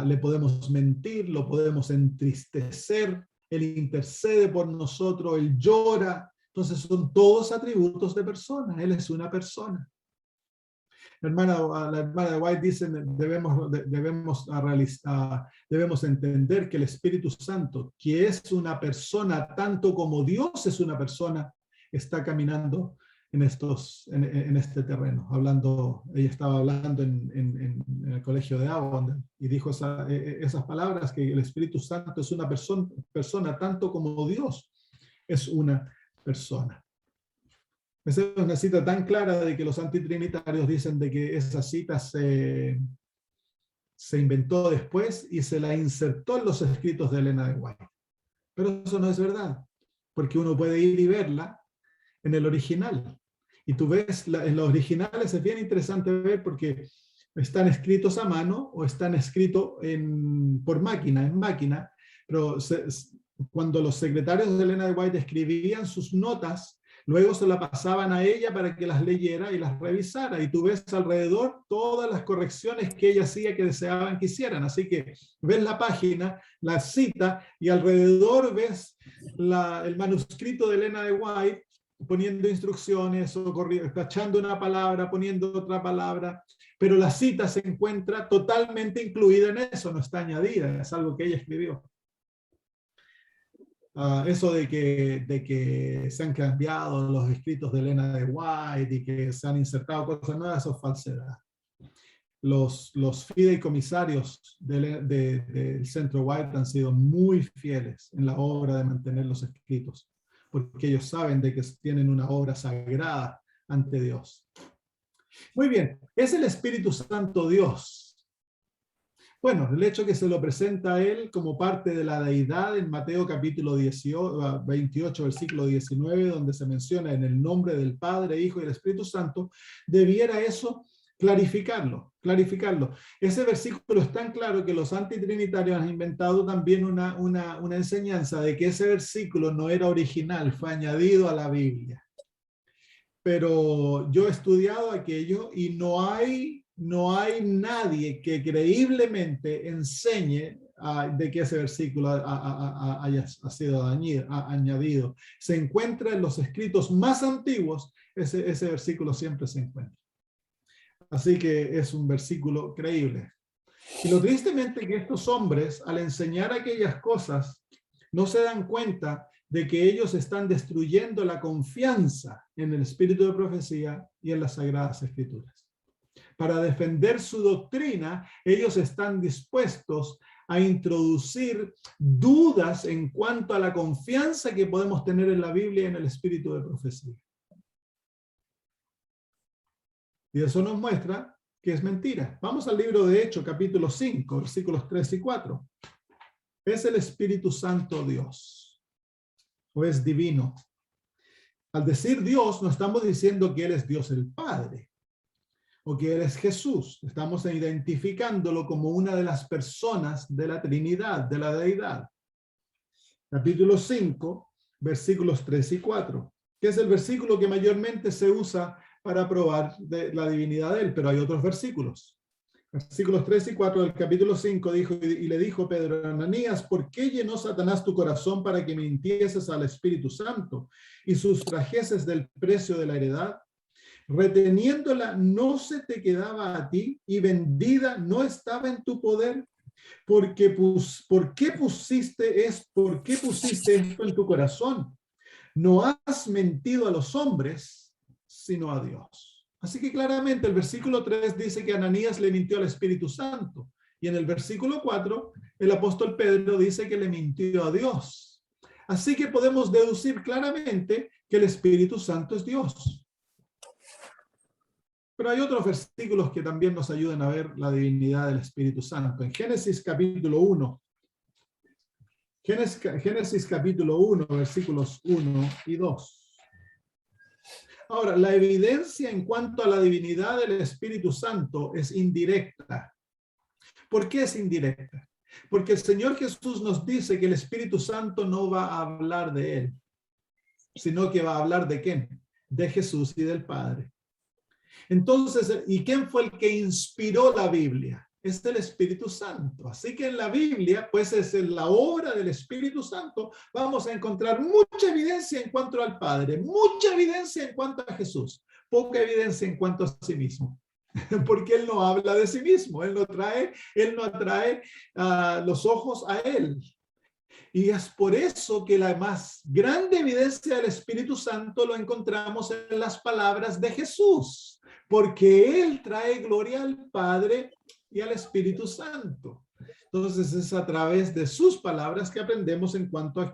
le podemos mentir, lo podemos entristecer, Él intercede por nosotros, Él llora. Entonces son todos atributos de persona, Él es una persona. La hermana de White dice, debemos entender que el Espíritu Santo, que es una persona tanto como Dios es una persona, está caminando en este terreno. Ella estaba hablando en el colegio de Avon y dijo esas palabras, que el Espíritu Santo es una persona tanto como Dios es una persona. Esa es una cita tan clara de que los antitrinitarios dicen de que esa cita se inventó después y se la insertó en los escritos de Elena de White. Pero eso no es verdad, porque uno puede ir y verla en el original. Y tú ves, en los originales es bien interesante ver porque están escritos a mano o están escritos por máquina, en máquina, pero cuando los secretarios de Elena de White escribían sus notas, luego se la pasaban a ella para que las leyera y las revisara. Y tú ves alrededor todas las correcciones que ella hacía que deseaban que hicieran. Así que ves la página, la cita, y alrededor ves el manuscrito de Elena de White poniendo instrucciones o tachando una palabra, poniendo otra palabra. Pero la cita se encuentra totalmente incluida en eso, no está añadida, es algo que ella escribió. Eso de que se han cambiado los escritos de Elena de White y que se han insertado cosas nuevas, eso es falsedad. Los fideicomisarios del Centro White han sido muy fieles en la obra de mantener los escritos, porque ellos saben de que tienen una obra sagrada ante Dios. Muy bien, ¿es el Espíritu Santo Dios? Bueno, el hecho que se lo presenta a él como parte de la deidad en Mateo capítulo 28, versículo 19, donde se menciona en el nombre del Padre, Hijo y el Espíritu Santo, debiera eso clarificarlo. Ese versículo es tan claro que los antitrinitarios han inventado también una enseñanza de que ese versículo no era original, fue añadido a la Biblia. Pero yo he estudiado aquello y no hay nadie que creíblemente enseñe de que ese versículo haya sido añadido. Se encuentra en los escritos más antiguos, ese versículo siempre se encuentra. Así que es un versículo creíble. Y lo tristemente que estos hombres, al enseñar aquellas cosas, no se dan cuenta de que ellos están destruyendo la confianza en el espíritu de profecía y en las Sagradas Escrituras. Para defender su doctrina, ellos están dispuestos a introducir dudas en cuanto a la confianza que podemos tener en la Biblia y en el espíritu de profecía. Y eso nos muestra que es mentira. Vamos al libro de Hechos, capítulo 5, versículos 3 y 4. ¿Es el Espíritu Santo Dios? ¿O es divino? Al decir Dios, no estamos diciendo que Él es Dios el Padre, o que Él es Jesús. Estamos identificándolo como una de las personas de la Trinidad, de la deidad. Capítulo 5, versículos 3 y 4, que es el versículo que mayormente se usa para probar la divinidad de Él, pero hay otros versículos. Versículos 3 y 4 del capítulo 5 dijo, y le dijo Pedro, Ananías, ¿por qué llenó Satanás tu corazón para que mintieses al Espíritu Santo y sustrajeses del precio de la heredad? Reteniéndola no se te quedaba a ti y vendida no estaba en tu poder. ¿Por qué pusiste esto en tu corazón? No has mentido a los hombres, sino a Dios. Así que claramente el versículo 3 dice que Ananías le mintió al Espíritu Santo. Y en el versículo 4, el apóstol Pedro dice que le mintió a Dios. Así que podemos deducir claramente que el Espíritu Santo es Dios. Pero hay otros versículos que también nos ayudan a ver la divinidad del Espíritu Santo. En Génesis capítulo 1, Génesis capítulo 1, versículos 1 y 2. Ahora, la evidencia en cuanto a la divinidad del Espíritu Santo es indirecta. ¿Por qué es indirecta? Porque el Señor Jesús nos dice que el Espíritu Santo no va a hablar de Él, sino que va a hablar ¿de quién? De Jesús y del Padre. Entonces, ¿y quién fue el que inspiró la Biblia? Es el Espíritu Santo. Así que en la Biblia, pues es en la obra del Espíritu Santo, vamos a encontrar mucha evidencia en cuanto al Padre, mucha evidencia en cuanto a Jesús, poca evidencia en cuanto a sí mismo. Porque Él no habla de sí mismo, Él no atrae los ojos a Él. Y es por eso que la más grande evidencia del Espíritu Santo lo encontramos en las palabras de Jesús, porque Él trae gloria al Padre y al Espíritu Santo. Entonces es a través de sus palabras que aprendemos en cuanto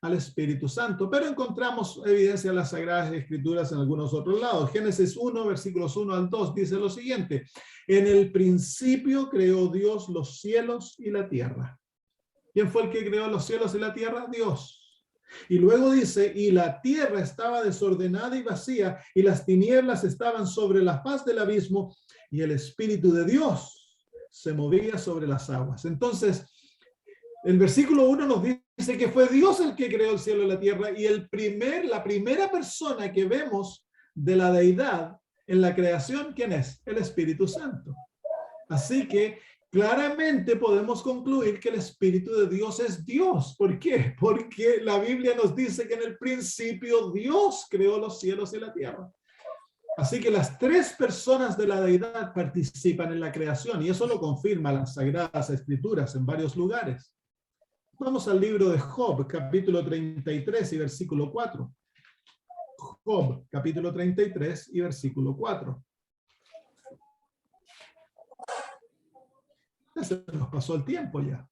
al Espíritu Santo, pero encontramos evidencia en las Sagradas Escrituras en algunos otros lados. Génesis 1, versículos 1 al 2 dice lo siguiente: en el principio creó Dios los cielos y la tierra. ¿Quién fue el que creó los cielos y la tierra? Dios. Y luego dice, y la tierra estaba desordenada y vacía, y las tinieblas estaban sobre la faz del abismo, y el Espíritu de Dios se movía sobre las aguas. Entonces, el versículo 1 nos dice que fue Dios el que creó el cielo y la tierra, y la primera persona que vemos de la deidad en la creación, ¿quién es? El Espíritu Santo. Así que claramente podemos concluir que el Espíritu de Dios es Dios. ¿Por qué? Porque la Biblia nos dice que en el principio Dios creó los cielos y la tierra. Así que las tres personas de la deidad participan en la creación, y eso lo confirman las Sagradas Escrituras en varios lugares. Vamos al libro de Job, capítulo 33 y versículo 4. Job, capítulo 33 y versículo 4. Ya se nos pasó el tiempo ya.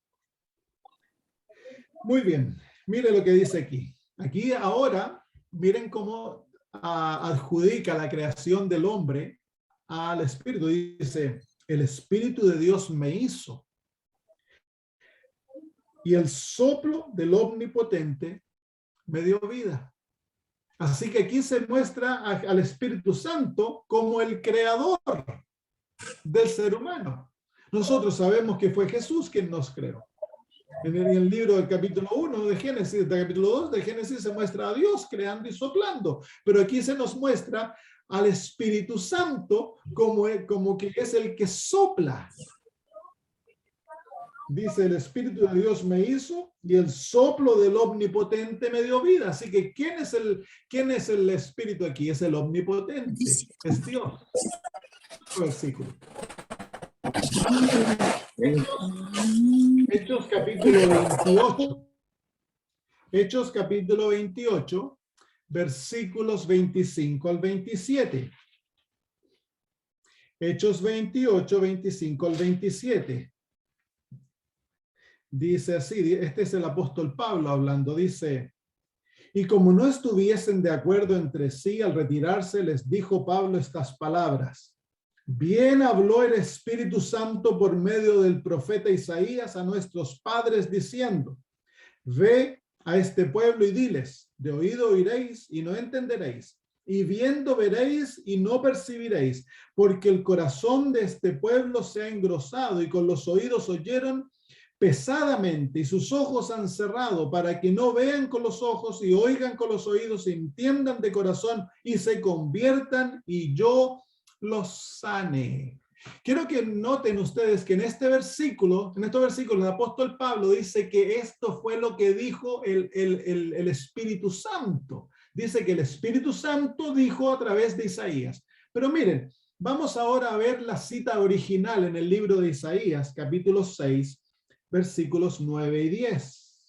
Muy bien, mire lo que dice aquí. Aquí ahora, miren cómo adjudica la creación del hombre al Espíritu. Dice, el Espíritu de Dios me hizo, y el soplo del Omnipotente me dio vida. Así que aquí se muestra al Espíritu Santo como el creador del ser humano. Nosotros sabemos que fue Jesús quien nos creó. En el libro del capítulo 1 de Génesis, del capítulo 2 de Génesis, se muestra a Dios creando y soplando. Pero aquí se nos muestra al Espíritu Santo como que es el que sopla. Dice, el Espíritu de Dios me hizo y el soplo del Omnipotente me dio vida. Así que, ¿quién es el Espíritu aquí? Es el Omnipotente, es Dios. Versículo. Hechos capítulo 28. Hechos capítulo 28, versículos 25 al 27. Hechos 28, 25 al 27. Dice así, este es el apóstol Pablo hablando, dice, y como no estuviesen de acuerdo entre sí al retirarse, les dijo Pablo estas palabras. Bien habló el Espíritu Santo por medio del profeta Isaías a nuestros padres diciendo, ve a este pueblo y diles, de oído oiréis y no entenderéis, y viendo veréis y no percibiréis, porque el corazón de este pueblo se ha engrosado y con los oídos oyeron pesadamente y sus ojos han cerrado para que no vean con los ojos y oigan con los oídos y entiendan de corazón y se conviertan y yo los sane. Quiero que noten ustedes que en estos versículos, el apóstol Pablo dice que esto fue lo que dijo el Espíritu Santo. Dice que el Espíritu Santo dijo a través de Isaías. Pero miren, vamos ahora a ver la cita original en el libro de Isaías, capítulo 6, versículos 9 y 10.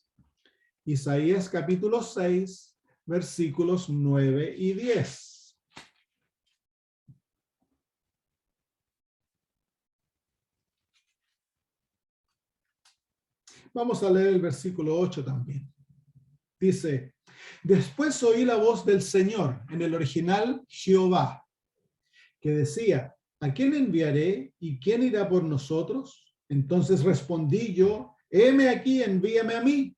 Isaías capítulo 6, versículos 9 y 10. Vamos a leer el versículo 8 también. Dice, después oí la voz del Señor, en el original Jehová, que decía, ¿a quién enviaré y quién irá por nosotros? Entonces respondí yo, heme aquí, envíame a mí.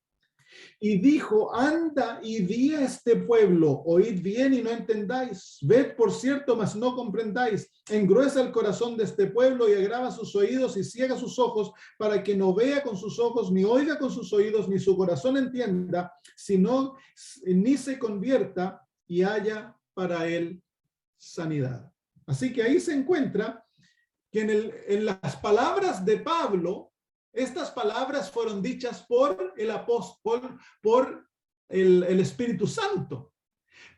Y dijo, anda y di a este pueblo, oíd bien y no entendáis, ved por cierto, mas no comprendáis, engruesa el corazón de este pueblo y agrava sus oídos y ciega sus ojos, para que no vea con sus ojos, ni oiga con sus oídos, ni su corazón entienda, sino ni se convierta y haya para él sanidad. Así que ahí se encuentra que en las palabras de Pablo, estas palabras fueron dichas por el apóstol, por el Espíritu Santo.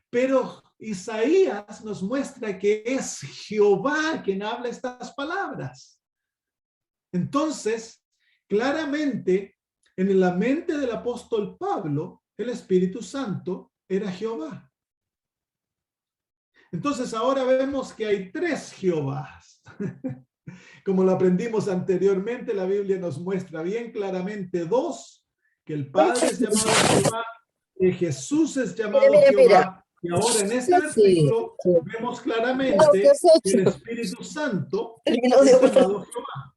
Pero Isaías nos muestra que es Jehová quien habla estas palabras. Entonces, claramente, en la mente del apóstol Pablo, el Espíritu Santo era Jehová. Entonces, ahora vemos que hay tres Jehovás. Como lo aprendimos anteriormente, la Biblia nos muestra bien claramente dos, que el Padre es llamado Jehová, que Jesús es llamado Jehová, y ahora en este versículo vemos claramente que el Espíritu Santo es llamado Jehová.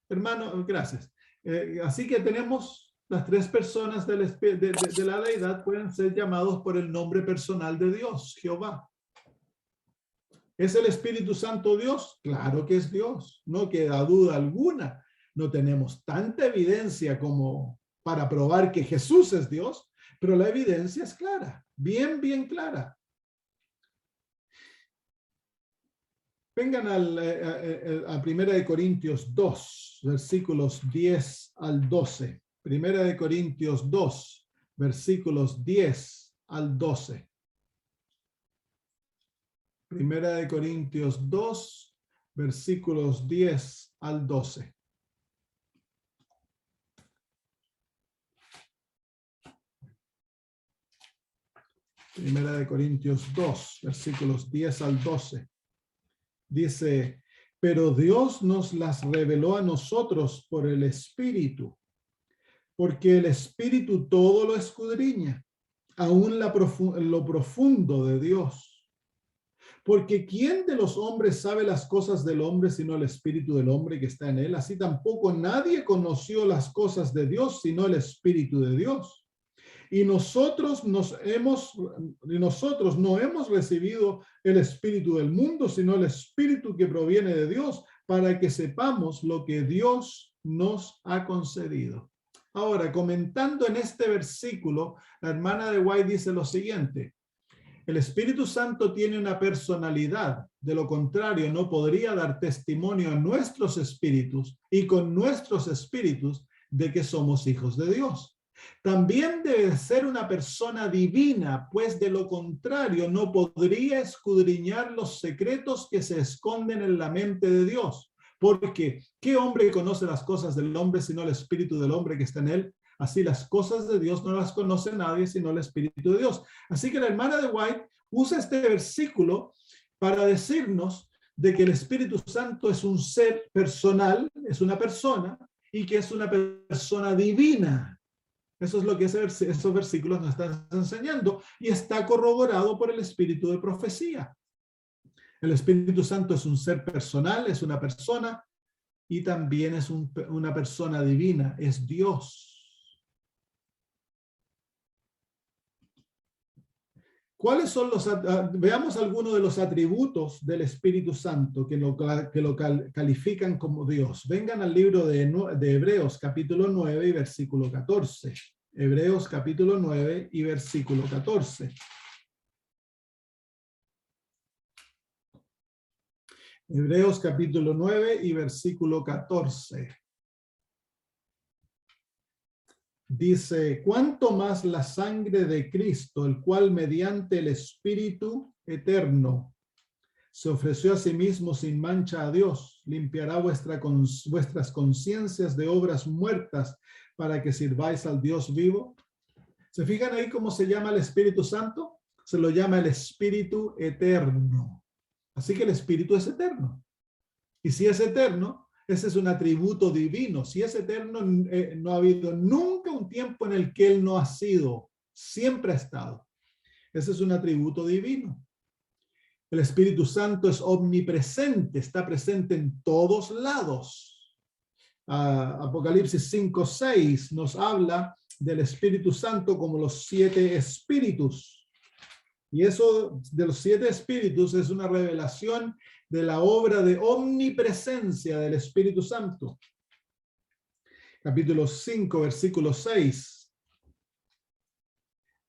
Hermano, gracias. Así que tenemos las tres personas de la deidad pueden ser llamados por el nombre personal de Dios, Jehová. ¿Es el Espíritu Santo Dios? Claro que es Dios, no queda duda alguna. No tenemos tanta evidencia como para probar que Jesús es Dios, pero la evidencia es clara, bien, bien clara. Vengan a 1 Corintios 2, versículos 10 al 12. 1 Corintios 2, versículos 10 al 12. 1 Corintios 2, versículos 10 al 12. Primera de Corintios 2, versículos 10 al 12. Dice, pero Dios nos las reveló a nosotros por el Espíritu, porque el Espíritu todo lo escudriña, aún lo profundo de Dios. Porque ¿quién de los hombres sabe las cosas del hombre sino el Espíritu del hombre que está en él? Así tampoco nadie conoció las cosas de Dios sino el Espíritu de Dios. Y nosotros no hemos recibido el Espíritu del mundo, sino el Espíritu que proviene de Dios, para que sepamos lo que Dios nos ha concedido. Ahora, comentando en este versículo, la hermana de White dice lo siguiente. El Espíritu Santo tiene una personalidad, de lo contrario no podría dar testimonio a nuestros espíritus y con nuestros espíritus de que somos hijos de Dios. También debe ser una persona divina, pues de lo contrario no podría escudriñar los secretos que se esconden en la mente de Dios. Porque, ¿qué hombre conoce las cosas del hombre sino el espíritu del hombre que está en él? Así las cosas de Dios no las conoce nadie sino el Espíritu de Dios. Así que la hermana de White usa este versículo para decirnos de que el Espíritu Santo es un ser personal, es una persona, y que es una persona divina. Eso es lo que esos versículos nos están enseñando y está corroborado por el espíritu de profecía. El Espíritu Santo es un ser personal, es una persona y también es una persona divina, es Dios. ¿Cuáles son veamos algunos de los atributos del Espíritu Santo que lo califican como Dios? Vengan al libro de Hebreos capítulo 9 y versículo 14. Hebreos capítulo 9 y versículo 14. Hebreos capítulo 9 y versículo 14. Dice, ¿cuánto más la sangre de Cristo, el cual mediante el Espíritu eterno se ofreció a sí mismo sin mancha a Dios, limpiará vuestras conciencias de obras muertas para que sirváis al Dios vivo? ¿Se fijan ahí cómo se llama el Espíritu Santo? Se lo llama el Espíritu eterno. Así que el Espíritu es eterno. Y si es eterno Ese es un atributo divino. Si es eterno, no ha habido nunca un tiempo en el que Él no ha sido. Siempre ha estado. Ese es un atributo divino. El Espíritu Santo es omnipresente, está presente en todos lados. Apocalipsis 5:6 nos habla del Espíritu Santo como los 7 espíritus. Y eso de los 7 espíritus es una revelación de la obra de omnipresencia del Espíritu Santo. Capítulo 5, versículo 6.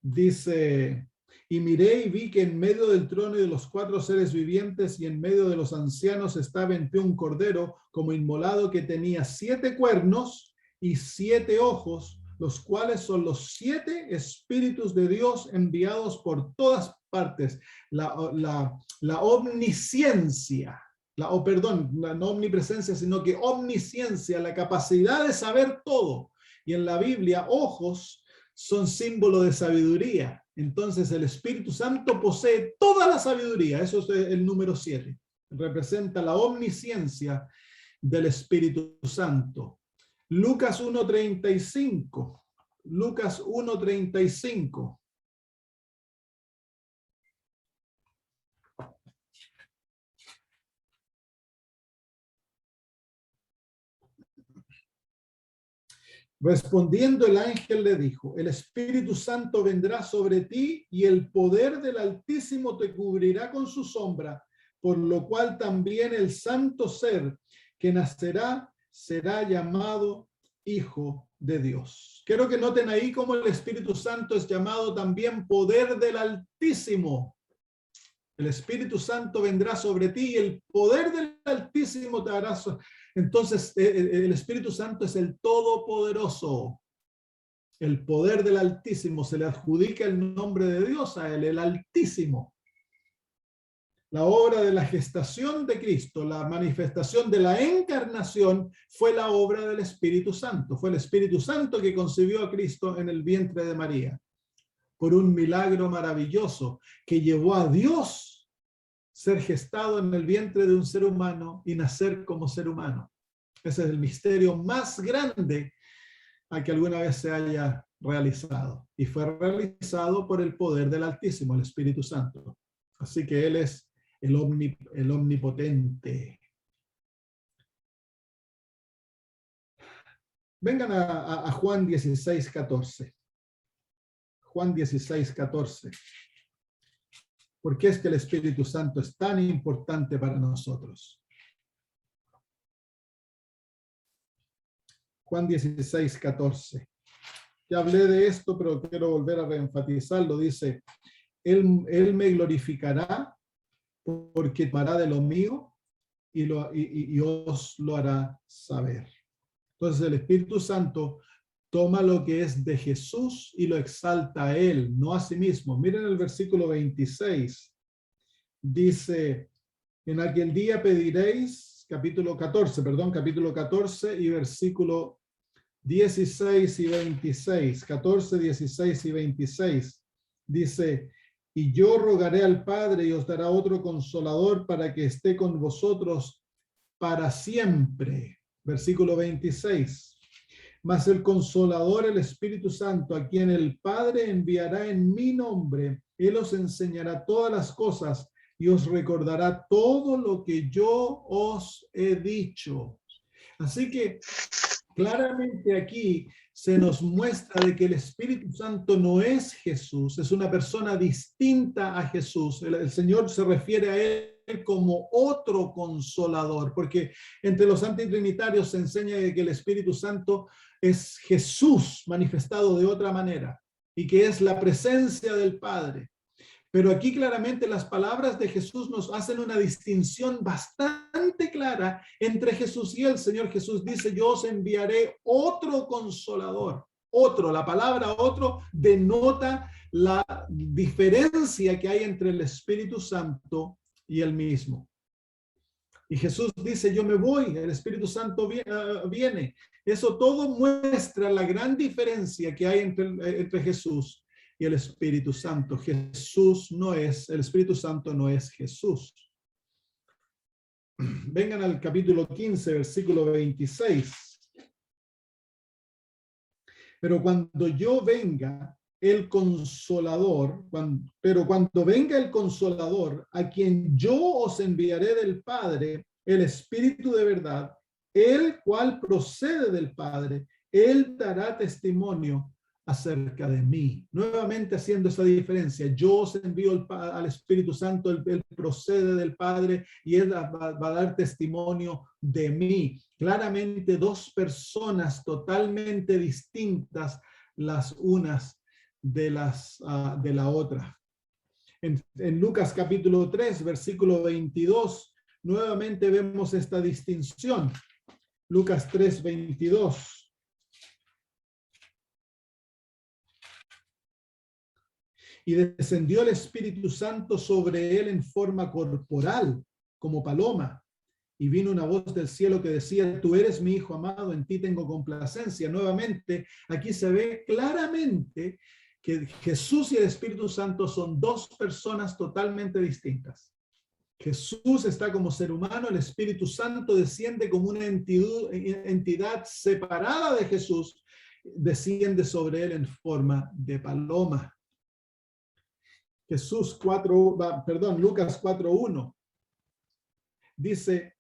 Dice: y miré y vi que en medio del trono y de los 4 seres vivientes y en medio de los ancianos estaba en pie un cordero como inmolado que tenía 7 cuernos y 7 ojos, los cuales son los 7 espíritus de Dios enviados por todas partes. La omnisciencia, no omnipresencia, sino que omnisciencia, la capacidad de saber todo. Y en la Biblia, ojos son símbolo de sabiduría. Entonces el Espíritu Santo posee toda la sabiduría. Eso es el número 7. Representa la omnisciencia del Espíritu Santo. Lucas 1:35. Lucas 1:35. Respondiendo el ángel le dijo: el Espíritu Santo vendrá sobre ti y el poder del Altísimo te cubrirá con su sombra, por lo cual también el santo ser que nacerá será llamado Hijo de Dios. Quiero que noten ahí cómo el Espíritu Santo es llamado también poder del Altísimo. El Espíritu Santo vendrá sobre ti y el poder del Altísimo te hará. Entonces, el Espíritu Santo es el Todopoderoso. El poder del Altísimo, se le adjudica el nombre de Dios a él, el Altísimo. La obra de la gestación de Cristo, la manifestación de la encarnación, fue la obra del Espíritu Santo. Fue el Espíritu Santo que concibió a Cristo en el vientre de María, por un milagro maravilloso que llevó a Dios ser gestado en el vientre de un ser humano y nacer como ser humano. Ese es el misterio más grande a que alguna vez se haya realizado. Y fue realizado por el poder del Altísimo, el Espíritu Santo. Así que Él es el omnipotente. Vengan a Juan 16:14. Juan 16:14. ¿Por qué es que el Espíritu Santo es tan importante para nosotros? Juan 16:14. Ya hablé de esto, pero quiero volver a reenfatizarlo. Dice: Él me glorificará porque tomará de lo mío y os lo hará saber. Entonces el Espíritu Santo toma lo que es de Jesús y lo exalta a Él, no a sí mismo. Miren el versículo 26. Dice: en aquel día pediréis, capítulo 14 y versículo 16 y 26. 14, 16 y 26. Dice: y yo rogaré al Padre y os dará otro consolador para que esté con vosotros para siempre. Versículo 26. Mas el Consolador, el Espíritu Santo, a quien el Padre enviará en mi nombre, Él os enseñará todas las cosas y os recordará todo lo que yo os he dicho. Así que claramente aquí se nos muestra de que el Espíritu Santo no es Jesús, es una persona distinta a Jesús. El Señor se refiere a Él como otro consolador, porque entre los antitrinitarios se enseña que el Espíritu Santo es Jesús manifestado de otra manera y que es la presencia del Padre. Pero aquí claramente las palabras de Jesús nos hacen una distinción bastante clara entre Jesús y el Señor. Jesús dice: yo os enviaré otro consolador. Otro, la palabra otro denota la diferencia que hay entre el Espíritu Santo y el mismo. Y Jesús dice: yo me voy, el Espíritu Santo viene. Eso todo muestra la gran diferencia que hay entre Jesús y el Espíritu Santo. El Espíritu Santo no es Jesús. vengan al capítulo 15, versículo 26. Pero cuando yo venga el Consolador, pero cuando venga el Consolador, a quien yo os enviaré del Padre, el Espíritu de verdad, el cual procede del Padre, él dará testimonio acerca de mí. Nuevamente haciendo esa diferencia. Yo os envío al Espíritu Santo, él procede del Padre y él va a dar testimonio de mí. Claramente dos personas totalmente distintas las unas de la otra. En Lucas capítulo 3, versículo 22, nuevamente vemos esta distinción. Lucas 3, 22. Y descendió el Espíritu Santo sobre él en forma corporal, como paloma. Y vino una voz del cielo que decía: tú eres mi Hijo amado, en ti tengo complacencia. Nuevamente, aquí se ve claramente que Jesús y el Espíritu Santo son dos personas totalmente distintas. Jesús está como ser humano, el Espíritu Santo desciende como una entidad separada de Jesús, desciende sobre él en forma de paloma. Lucas 4:1 dice: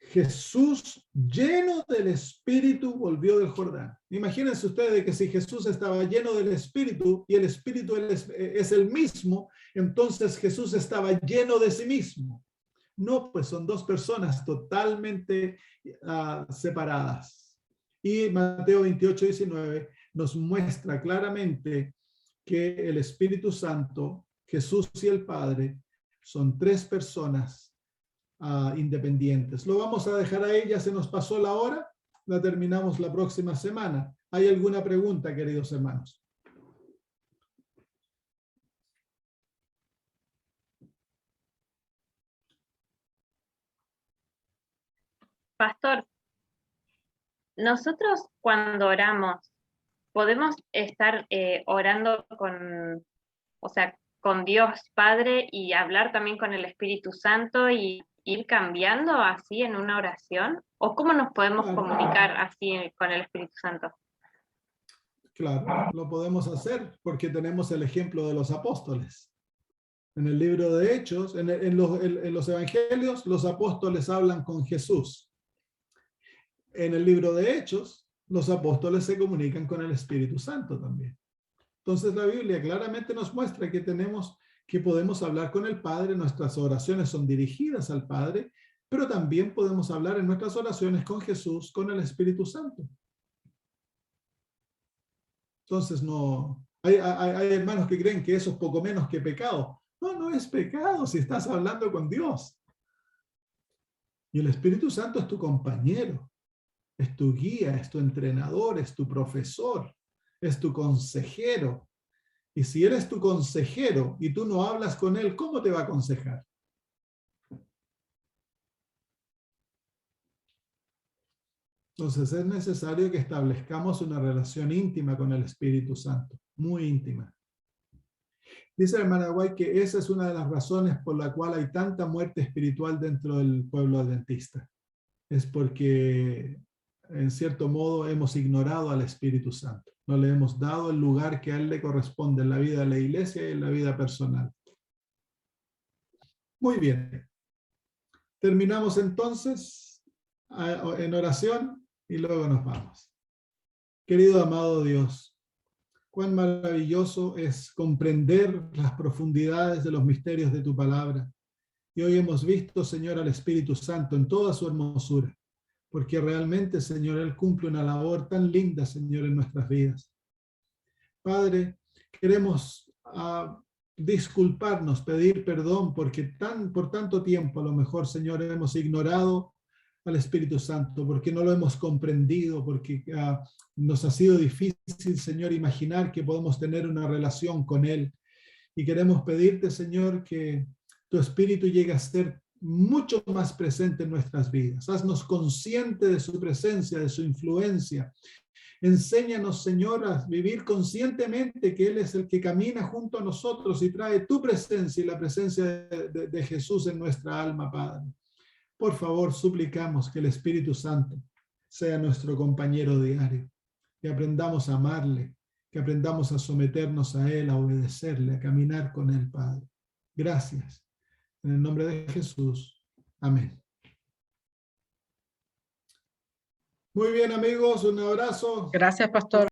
Jesús, lleno del Espíritu, volvió del Jordán. Imagínense ustedes que si Jesús estaba lleno del Espíritu y el Espíritu es el mismo, entonces Jesús estaba lleno de sí mismo. No, pues son dos personas totalmente separadas. Y Mateo 28:19 nos muestra claramente que el Espíritu Santo, Jesús y el Padre son tres personas independientes. Lo vamos a dejar ahí, ya se nos pasó la hora, la terminamos la próxima semana. ¿Hay alguna pregunta, queridos hermanos? Pastor, nosotros cuando oramos, podemos estar orando con Dios Padre y hablar también con el Espíritu Santo y ir cambiando así en una oración? ¿O cómo nos podemos comunicar así con el Espíritu Santo? Claro, lo podemos hacer porque tenemos el ejemplo de los apóstoles. En el libro de Hechos, en los evangelios, los apóstoles hablan con Jesús. En el libro de Hechos, los apóstoles se comunican con el Espíritu Santo también. Entonces la Biblia claramente nos muestra que podemos hablar con el Padre, nuestras oraciones son dirigidas al Padre, pero también podemos hablar en nuestras oraciones con Jesús, con el Espíritu Santo. Entonces hay hermanos que creen que eso es poco menos que pecado. No, no es pecado si estás hablando con Dios. Y el Espíritu Santo es tu compañero, es tu guía, es tu entrenador, es tu profesor, es tu consejero. Y si eres tu consejero y tú no hablas con él, ¿cómo te va a aconsejar? Entonces es necesario que establezcamos una relación íntima con el Espíritu Santo, muy íntima. Dice la hermana White que esa es una de las razones por la cual hay tanta muerte espiritual dentro del pueblo adventista. Es porque, en cierto modo, hemos ignorado al Espíritu Santo. No le hemos dado el lugar que a él le corresponde en la vida de la iglesia y en la vida personal. Muy bien. Terminamos entonces en oración y luego nos vamos. Querido amado Dios, cuán maravilloso es comprender las profundidades de los misterios de tu palabra. Y hoy hemos visto, Señor, al Espíritu Santo en toda su hermosura, porque realmente, Señor, Él cumple una labor tan linda, Señor, en nuestras vidas. Padre, queremos disculparnos, pedir perdón, porque por tanto tiempo, a lo mejor, Señor, hemos ignorado al Espíritu Santo, porque no lo hemos comprendido, porque nos ha sido difícil, Señor, imaginar que podemos tener una relación con Él. Y queremos pedirte, Señor, que tu Espíritu llegue a ser mucho más presente en nuestras vidas. Haznos consciente de su presencia, de su influencia. Enséñanos, Señor, a vivir conscientemente que Él es el que camina junto a nosotros y trae tu presencia y la presencia de Jesús en nuestra alma, Padre. por favor, suplicamos que el Espíritu Santo sea nuestro compañero diario, que aprendamos a amarle, que aprendamos a someternos a Él, a obedecerle, a caminar con Él, Padre. Gracias. En el nombre de Jesús. Amén. Muy bien, amigos, un abrazo. Gracias, pastor.